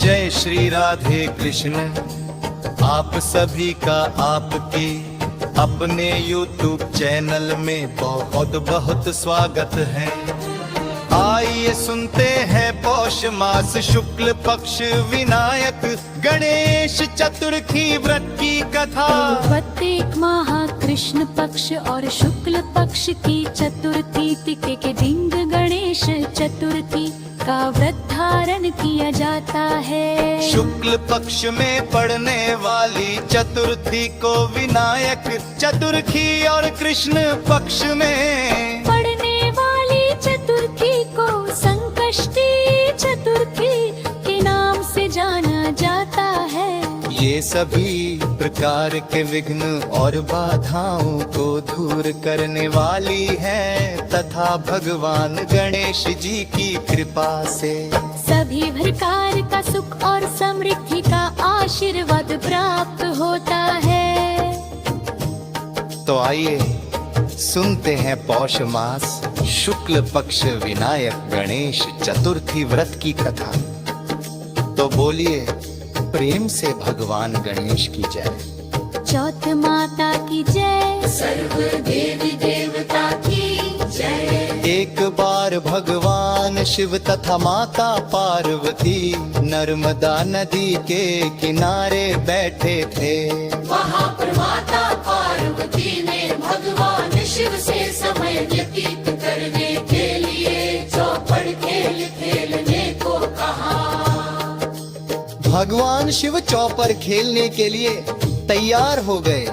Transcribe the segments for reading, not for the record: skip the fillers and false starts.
जय श्री राधे कृष्ण। आप सभी का आपके अपने YouTube चैनल में बहुत बहुत स्वागत है। आइए सुनते हैं पौष मास शुक्ल पक्ष विनायक गणेश चतुर्थी व्रत की कथा। प्रत्येक माह कृष्ण पक्ष और शुक्ल पक्ष की चतुर्थी तिथि के दिन गणेश चतुर्थी का व्रत धारण किया जाता है। शुक्ल पक्ष में पड़ने वाली चतुर्थी को विनायक चतुर्थी और कृष्ण पक्ष में पड़ने वाली चतुर्थी को संकष्टी चतुर्थी के नाम से जाना जाता है। ये सभी प्रकार के विघ्न और बाधाओं को दूर करने वाली है तथा भगवान गणेश जी की कृपा से सभी प्रकार का सुख और समृद्धि का आशीर्वाद प्राप्त होता है। तो आइए सुनते हैं पौष मास शुक्ल पक्ष विनायक गणेश चतुर्थी व्रत की कथा। तो बोलिए प्रेम से भगवान गणेश की जय। चौथ माता की जय, सर्व देवी देवता की जय। एक बार भगवान शिव तथा माता पार्वती नर्मदा नदी के किनारे बैठे थे। वहाँ पर माता पार्वती ने भगवान शिव से समय व्यतीत करने के लिए चौपड़ खेल खेलने को कहा। भगवान शिव चौपर खेलने के लिए तैयार हो गए,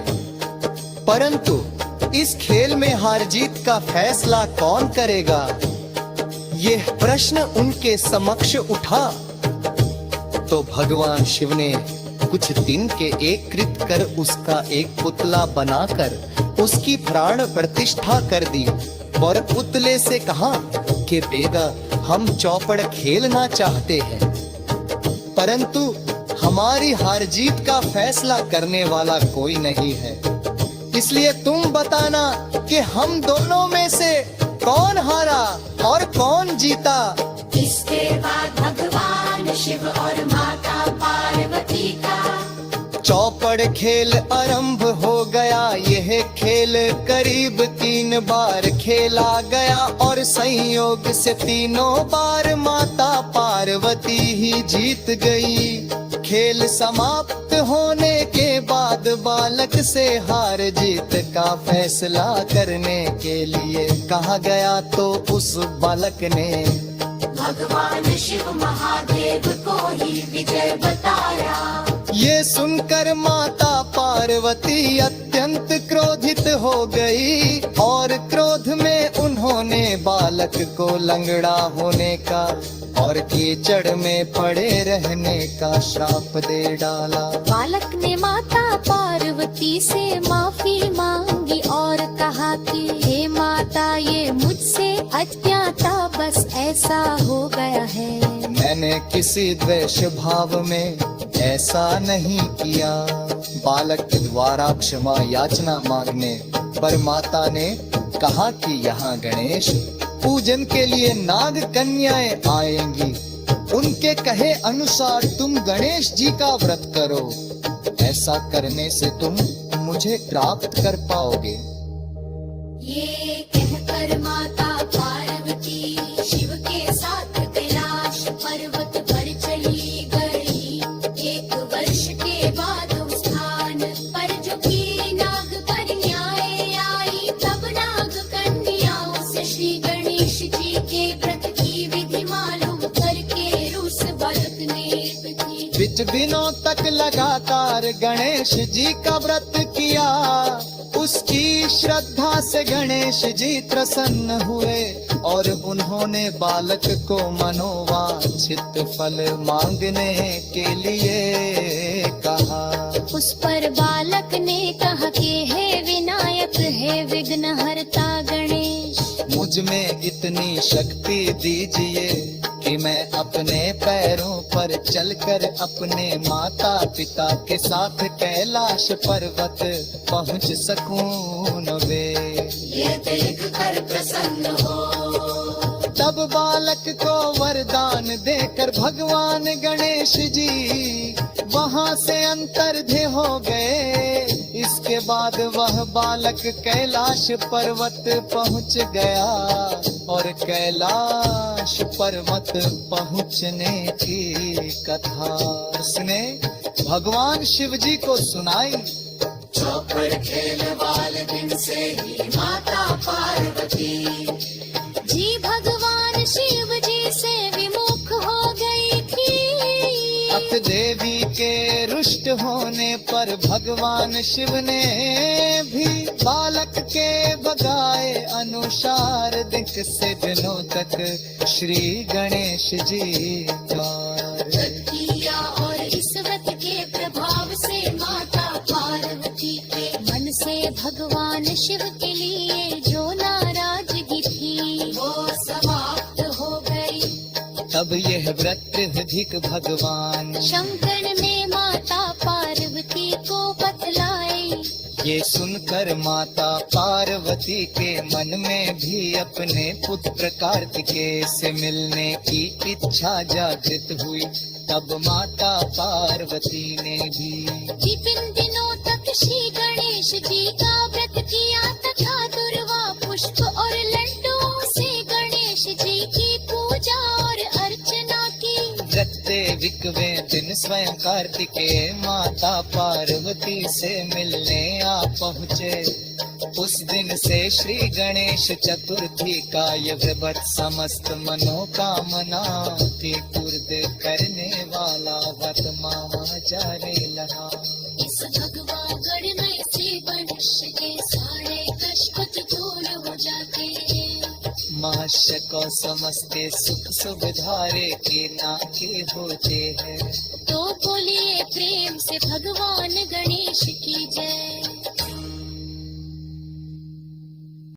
परंतु इस खेल में हार जीत का फैसला कौन करेगा, यह प्रश्न उनके समक्ष उठा। तो भगवान शिव ने कुछ दिन के एक कृत कर उसका एक पुतला बनाकर उसकी प्राण प्रतिष्ठा कर दी और पुतले से कहा कि बेटा हम चौपड़ खेलना चाहते हैं, परंतु हमारी हार जीत का फैसला करने वाला कोई नहीं है, इसलिए तुम बताना कि हम दोनों में से कौन हारा और कौन जीता। इसके बाद भगवान शिव और माता पार्वती का चौपड़ खेल आरंभ हो गया। यह खेल करीब 3 बार खेला गया और संयोग से तीनों बार माता पार्वती ही जीत गई। खेल समाप्त होने के बाद बालक से हार जीत का फैसला करने के लिए कहा गया, तो उस बालक ने भगवान शिव महादेव को ही विजय बताया। ये सुनकर माता पार्वती अत्यंत क्रोधित हो गई और क्रोध में उन्होंने बालक को लंगड़ा होने का और कीचड़ में पड़े रहने का श्राप दे डाला। बालक ने माता पार्वती से माफी मांगी और कहा कि हे माता, ये मुझसे अज्ञाता बस ऐसा हो गया है। मैंने किसी द्वेष भाव में ऐसा नहीं किया। बालक के द्वारा क्षमा याचना मांगने पर माता ने कहा कि यहाँ गणेश पूजन के लिए नाग कन्याएं आएंगी, उनके कहे अनुसार तुम गणेश जी का व्रत करो, ऐसा करने से तुम मुझे प्राप्त कर पाओगे। ये कहकर माता पार्वती शिव के साथ कैलाश पर्वत पर चली गई। 1 वर्ष के बाद उस स्थान पर जो की नाग कन्याएं आई, तब नाग कन्याओं से श्री गणेश जी के व्रत की विधि मालूम करके उस बालक ने की। कुछ दिनों तक लगातार गणेश जी का व्रत किया। उसकी श्रद्धा से गणेश जी प्रसन्न हुए और उन्होंने बालक को मनोवांछित फल मांगने के लिए कहा। उस पर बालक ने कहा कि हे विनायक, हे विघ्नहर्ता गणेश, मुझ में इतनी शक्ति दीजिए कि मैं अपने पैरों पर चलकर अपने माता पिता के साथ कैलाश पर्वत पहुंच सकूं वे। ये देख कर प्रसन्न हो तब बालक को वरदान देकर भगवान गणेश जी वहां से अंतर्ध्य हो गए। इसके बाद वह बालक कैलाश पर्वत पहुंच गया और कैलाश पर्वत पहुंचने की कथा उसने भगवान शिव जी को सुनाई। चौपर खेल वाले दिन से ही माता पार्वती जी भगवान शिव जी से विमुख हो गई थी। अत देवी के रुष्ट होने पर भगवान शिव ने भी बालक के बगाए अनुसार दिक से दिनों तक श्री गणेश जी द्वार किया और इस व्रत के प्रभाव से माता पार्वती के मन से भगवान शिव के लिए जो नाराजगी थी वो समाप्त हो गई। तब यह व्रत अधिक भगवान शंकर ने माता पार्वती को बतलाई। ये सुनकर माता पार्वती के मन में भी अपने पुत्र कार्तिकेय से मिलने की इच्छा जागृत हुई। तब माता पार्वती ने भी विभिन्न दिनों तक श्री गणेश जी का व्रत किया तथा दुर्वा पुष्प और लड्डुओं से गणेश जी की पूजा और अर्चना की। व्रते विकवे दिन स्वयं कार्तिकेय माता पार्वती से मिलने आ पहुँचे। उस दिन से श्री गणेश चतुर्थी का यह व्रत समस्त मनोकामना की पूर्ति करने वाला व्रत माना जाने लगा। इस भगवागढ़ में से मनुष्य के सारे कष्ट दूर हो जाते हैं। मनुष्य को समझते सुख सुविधारे के नाके होते हैं। तो बोलिए प्रेम से भगवान गणेश की जय।